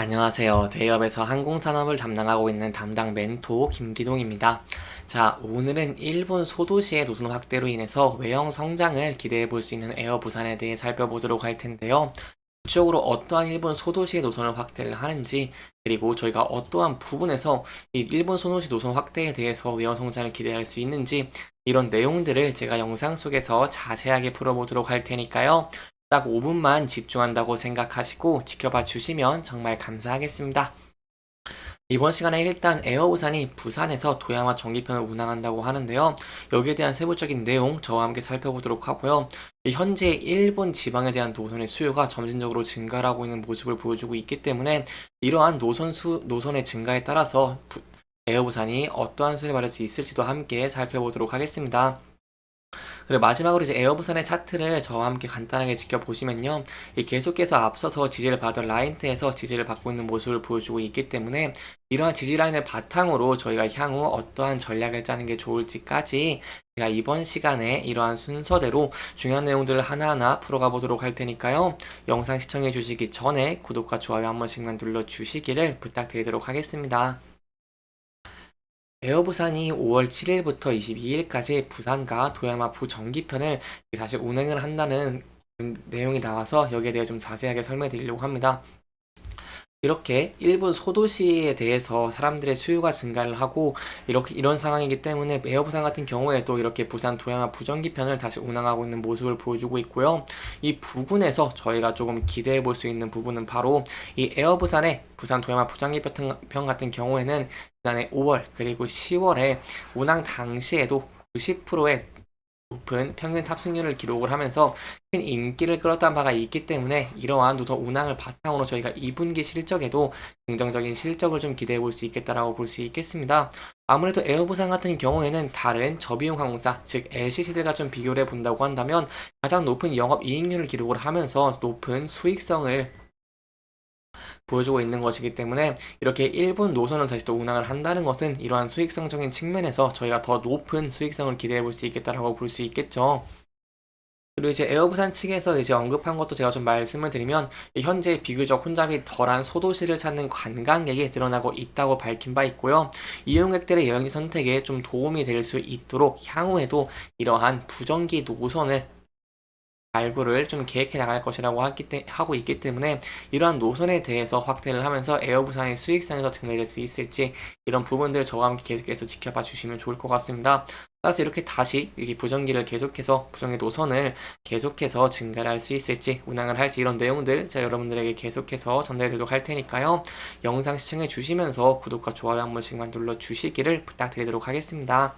안녕하세요. 대기업에서 항공산업을 담당하고 있는 담당 멘토 김기동입니다. 자, 오늘은 일본 소도시의 노선 확대로 인해서 외형 성장을 기대해 볼 수 있는 에어 부산에 대해 살펴보도록 할 텐데요. 구체적으로 어떠한 일본 소도시의 노선을 확대를 하는지, 그리고 저희가 어떠한 부분에서 이 일본 소도시 노선 확대에 대해서 외형 성장을 기대할 수 있는지, 이런 내용들을 제가 영상 속에서 자세하게 풀어보도록 할 테니까요. 딱 5분만 집중한다고 생각하시고 지켜봐 주시면 정말 감사하겠습니다. 이번 시간에 일단 에어부산이 부산에서 도야마 전기편을 운항한다고 하는데요. 여기에 대한 세부적인 내용 저와 함께 살펴보도록 하고요. 현재 일본 지방에 대한 노선의 수요가 점진적으로 증가하고 있는 모습을 보여주고 있기 때문에 이러한 노선의 증가에 따라서 에어부산이 어떠한 수를 받을 수 있을지도 함께 살펴보도록 하겠습니다. 그리고 마지막으로 이제 에어부산의 차트를 저와 함께 간단하게 지켜보시면요. 이 계속해서 앞서서 지지를 받은 라인트에서 지지를 받고 있는 모습을 보여주고 있기 때문에 이러한 지지 라인을 바탕으로 저희가 향후 어떠한 전략을 짜는 게 좋을지까지 제가 이번 시간에 이러한 순서대로 중요한 내용들을 하나하나 풀어가 보도록 할 테니까요. 영상 시청해 주시기 전에 구독과 좋아요 한 번씩만 눌러주시기를 부탁드리도록 하겠습니다. 에어부산이 5월 7일부터 22일까지 부산과 도야마 부정기편을 다시 운행을 한다는 내용이 나와서 여기에 대해 좀 자세하게 설명해 드리려고 합니다. 이렇게 일본 소도시에 대해서 사람들의 수요가 증가를 하고 이런 상황이기 때문에 에어부산 같은 경우에도 이렇게 부산 도야마 부정기편을 다시 운항하고 있는 모습을 보여주고 있고요. 이 부분에서 저희가 조금 기대해 볼 수 있는 부분은 바로 이 에어부산의 부산 도야마 부정기편 같은 경우에는 지난해 5월 그리고 10월에 운항 당시에도 90%의 높은 평균 탑승률을 기록을 하면서 큰 인기를 끌었던 바가 있기 때문에 이러한 노선 운항을 바탕으로 저희가 2분기 실적에도 긍정적인 실적을 좀 기대해 볼 수 있겠다라고 볼 수 있겠습니다. 아무래도 에어부산 같은 경우에는 다른 저비용 항공사, 즉 LCC들과 좀 비교를 해 본다고 한다면 가장 높은 영업 이익률을 기록을 하면서 높은 수익성을 보여주고 있는 것이기 때문에 이렇게 일본 노선을 다시 또 운항을 한다는 것은 이러한 수익성적인 측면에서 저희가 더 높은 수익성을 기대해 볼 수 있겠다라고 볼 수 있겠죠. 그리고 이제 에어부산 측에서 이제 언급한 것도 제가 좀 말씀을 드리면 현재 비교적 혼잡이 덜한 소도시를 찾는 관광객이 늘어나고 있다고 밝힌 바 있고요. 이용객들의 여행지 선택에 좀 도움이 될 수 있도록 향후에도 이러한 부정기 노선을 발굴을 좀 계획해 나갈 것이라고 하고 있기 때문에 이러한 노선에 대해서 확대를 하면서 에어부산의 수익성에서 증가될 수 있을지 이런 부분들을 저와 함께 계속해서 지켜봐 주시면 좋을 것 같습니다. 따라서 이렇게 다시 이렇게 부정기를 계속해서 부정기 노선을 계속해서 증가를 할 수 있을지 운항을 할지 이런 내용들 제가 여러분들에게 계속해서 전달해 드리도록 할 테니까요. 영상 시청해 주시면서 구독과 좋아요 한 번씩만 눌러 주시기를 부탁드리도록 하겠습니다.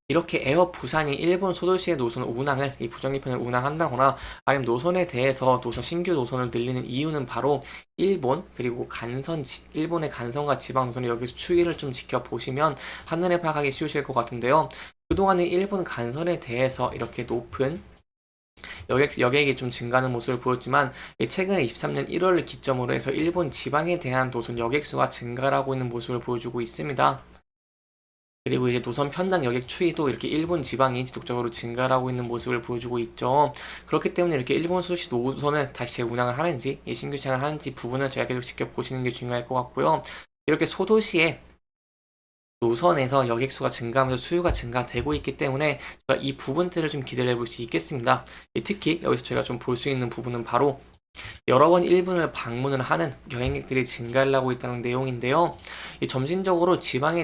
이렇게 에어 부산이 일본 소도시의 노선 운항을 이 부정리편을 운항한다거나 아니면 노선에 대해서 신규 노선을 늘리는 이유는 바로 일본 그리고 일본의 간선과 지방 노선을 여기서 추이를 좀 지켜보시면 한눈에 파악하기 쉬우실 것 같은데요. 그동안의 일본 간선에 대해서 이렇게 높은 여객이 좀 증가하는 모습을 보였지만 최근에 23년 1월을 기점으로 해서 일본 지방에 대한 노선 여객 수가 증가를 하고 있는 모습을 보여주고 있습니다. 그리고 이제 노선 편당 여객 추이도 이렇게 일본 지방이 지속적으로 증가하고 있는 모습을 보여주고 있죠. 그렇기 때문에 이렇게 일본 소도시 노선을 다시 재운항을 하는지, 신규 시행을 하는지 부분을 저희가 계속 지켜보시는 게 중요할 것 같고요. 이렇게 소도시의 노선에서 여객 수가 증가하면서 수요가 증가되고 있기 때문에 저희가 이 부분들을 좀 기대를 해볼 수 있겠습니다. 특히 여기서 저희가 좀 볼 수 있는 부분은 바로 여러 번 일본을 방문을 하는 여행객들이 증가를 하고 있다는 내용인데요. 점진적으로 지방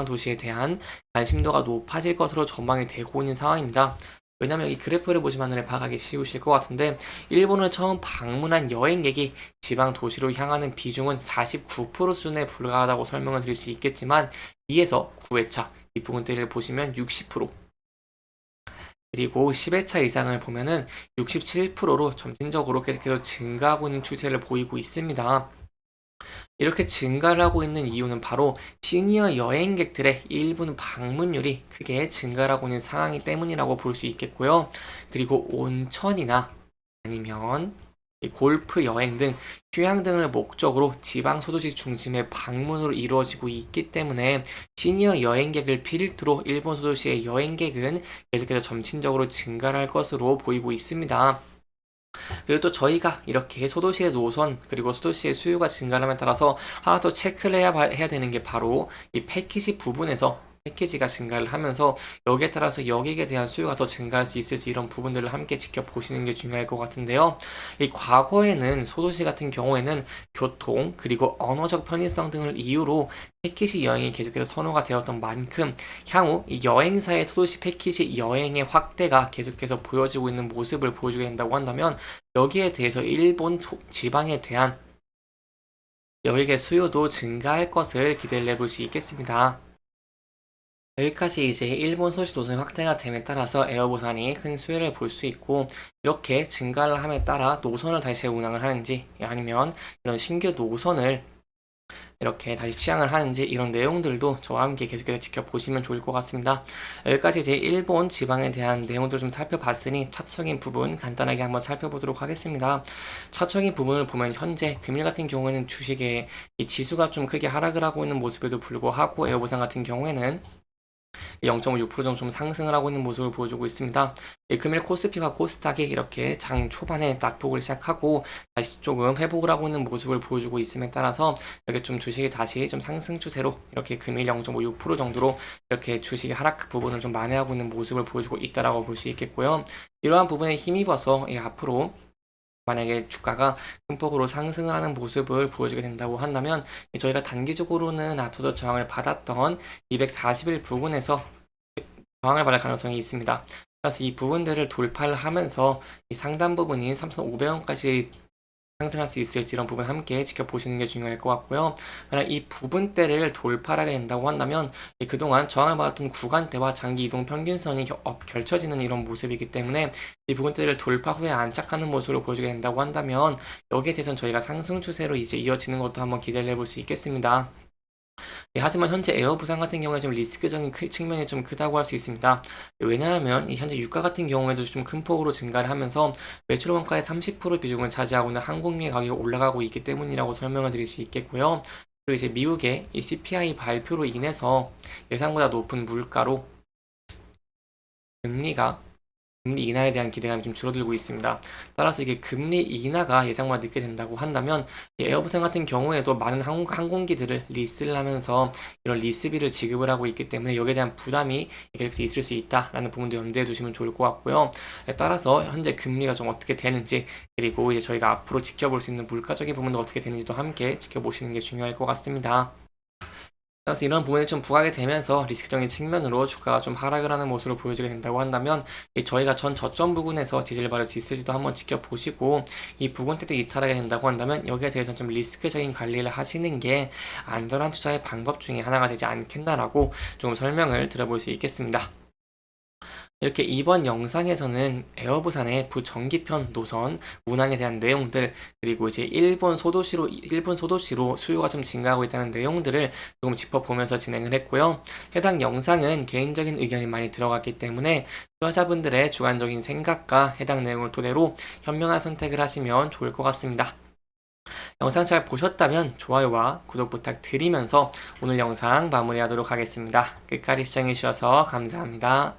도시에 대한 관심도가 높아질 것으로 전망이 되고 있는 상황입니다. 왜냐하면 이 그래프를 보시면 파악하기 쉬우실 것 같은데 일본을 처음 방문한 여행객이 지방 도시로 향하는 비중은 49% 수준에 불과하다고 설명을 드릴 수 있겠지만 2에서 9회차 이 부분들을 보시면 60%, 그리고 10회차 이상을 보면은 67%로 점진적으로 계속해서 증가하고 있는 추세를 보이고 있습니다. 이렇게 증가를 하고 있는 이유는 바로 시니어 여행객들의 일본 방문율이 크게 증가를 하고 있는 상황이 때문이라고 볼 수 있겠고요. 그리고 온천이나 아니면 골프 여행 등 휴양 등을 목적으로 지방 소도시 중심의 방문으로 이루어지고 있기 때문에 시니어 여행객을 필두로 일본 소도시의 여행객은 계속해서 점진적으로 증가할 것으로 보이고 있습니다. 그리고 또 저희가 이렇게 소도시의 노선 그리고 소도시의 수요가 증가함에 따라서 하나 더 체크를 해야 되는 게 바로 이 패키지 부분에서 패키지가 증가를 하면서 여기에 따라서 여객에 대한 수요가 더 증가할 수 있을지 이런 부분들을 함께 지켜보시는 게 중요할 것 같은데요. 이 과거에는 소도시 같은 경우에는 교통 그리고 언어적 편의성 등을 이유로 패키지 여행이 계속해서 선호가 되었던 만큼 향후 이 여행사의 소도시 패키지 여행의 확대가 계속해서 보여지고 있는 모습을 보여주게 된다고 한다면 여기에 대해서 일본 지방에 대한 여객의 수요도 증가할 것을 기대를 해볼 수 있겠습니다. 여기까지 이제 일본 소식 노선이 확대가 됨에 따라서 에어부산이 큰 수혜를 볼 수 있고 이렇게 증가를 함에 따라 노선을 다시 운항을 하는지 아니면 이런 신규 노선을 이렇게 다시 취향을 하는지 이런 내용들도 저와 함께 계속해서 지켜보시면 좋을 것 같습니다. 여기까지 이제 일본 지방에 대한 내용들을 좀 살펴봤으니 차트적인 부분 간단하게 한번 살펴보도록 하겠습니다. 차트적인 부분을 보면 현재 금일 같은 경우에는 주식의 이 지수가 좀 크게 하락을 하고 있는 모습에도 불구하고 에어부산 같은 경우에는 0.6% 정도 좀 상승을 하고 있는 모습을 보여주고 있습니다. 금일 코스피와 코스닥이 이렇게 장 초반에 낙폭을 시작하고 다시 조금 회복을 하고 있는 모습을 보여주고 있음에 따라서 이렇게 좀 주식이 다시 좀 상승 추세로 이렇게 금일 0.56% 정도로 이렇게 주식의 하락 부분을 좀 만회하고 있는 모습을 보여주고 있다라고 볼 수 있겠고요. 이러한 부분에 힘입어서 앞으로 만약에 주가가 큰 폭으로 상승을 하는 모습을 보여주게 된다고 한다면 저희가 단기적으로는 앞서서 저항을 받았던 240일 부분에서 저항을 받을 가능성이 있습니다. 그래서 이 부분들을 돌파를 하면서 이 상단 부분인 3,500원까지 상승할 수 있을지 이런 부분 함께 지켜보시는 게 중요할 것 같고요. 만약 이 부분대를 돌파하게 된다고 한다면 그동안 저항을 받았던 구간대와 장기 이동 평균선이 결쳐지는 이런 모습이기 때문에 이 부분대를 돌파 후에 안착하는 모습으로 보여주게 된다고 한다면 여기에 대해서는 저희가 상승 추세로 이제 이어지는 것도 한번 기대를 해볼 수 있겠습니다. 하지만 현재 에어부산 같은 경우에 좀 리스크적인 측면이 좀 크다고 할 수 있습니다. 왜냐하면 현재 유가 같은 경우에도 좀 큰 폭으로 증가를 하면서 매출 원가의 30% 비중을 차지하고 있는 항공기의 가격이 올라가고 있기 때문이라고 설명을 드릴 수 있겠고요. 그리고 이제 미국의 이 CPI 발표로 인해서 예상보다 높은 물가로 금리 인하에 대한 기대감이 좀 줄어들고 있습니다. 따라서 이게 금리 인하가 예상보다 늦게 된다고 한다면 에어부산 같은 경우에도 많은 항공기들을 리스를 하면서 이런 리스비를 지급을 하고 있기 때문에 여기에 대한 부담이 계속 있을 수 있다라는 부분도 염두에 두시면 좋을 것 같고요. 따라서 현재 금리가 좀 어떻게 되는지 그리고 이제 저희가 앞으로 지켜볼 수 있는 물가적인 부분도 어떻게 되는지도 함께 지켜보시는 게 중요할 것 같습니다. 따라서 이런 부분이 좀 부각이 되면서 리스크적인 측면으로 주가가 좀 하락을 하는 모습으로 보여지게 된다고 한다면 저희가 전 저점 부분에서 지지를 받을 수 있을지도 한번 지켜보시고 이 부분대도 이탈하게 된다고 한다면 여기에 대해서 좀 리스크적인 관리를 하시는 게 안전한 투자의 방법 중에 하나가 되지 않겠나라고 좀 설명을 드려볼 수 있겠습니다. 이렇게 이번 영상에서는 에어부산의 부정기편 노선 운항에 대한 내용들 그리고 이제 일본 소도시로 수요가 좀 증가하고 있다는 내용들을 조금 짚어보면서 진행을 했고요. 해당 영상은 개인적인 의견이 많이 들어갔기 때문에 투자자분들의 주관적인 생각과 해당 내용을 토대로 현명한 선택을 하시면 좋을 것 같습니다. 영상 잘 보셨다면 좋아요와 구독 부탁드리면서 오늘 영상 마무리하도록 하겠습니다. 끝까지 시청해주셔서 감사합니다.